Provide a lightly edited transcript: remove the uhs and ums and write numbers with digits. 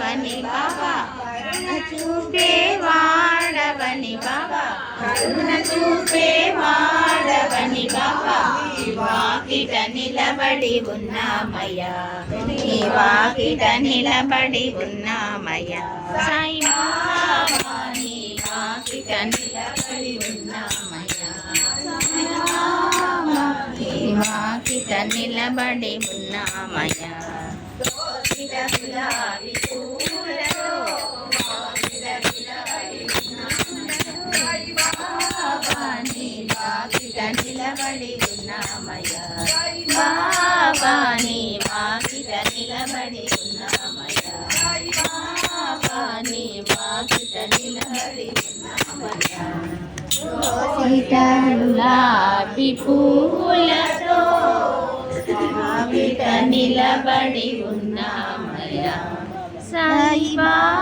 వాడవని బాబా చూపే వాడవని బాబా కరుణ చూపే వాడవని బాబా వాకిట నిలబడి ఉన్నామయ్యా నీ వాకిట నిలబడి ఉన్నామయ్యా సాయి బాబా నీ వాకిట నిలబడి ఉన్నామయ్యా నీ వాకిట నిలబడి ఉన్నామయ్యా గులాబీ పూలతో బాబా నీ వాకిట నిలబడి ఉన్నామయ్యా బాబా నీ వాకిట నిలబడి ఉన్నామయ్యా బాబా నీ వాకిట నిలబడి ఉన్నామయ్యా గులాబీ పూలతో వాకిట నిలబడి ఉన్నామయ్యా సాయి బాబా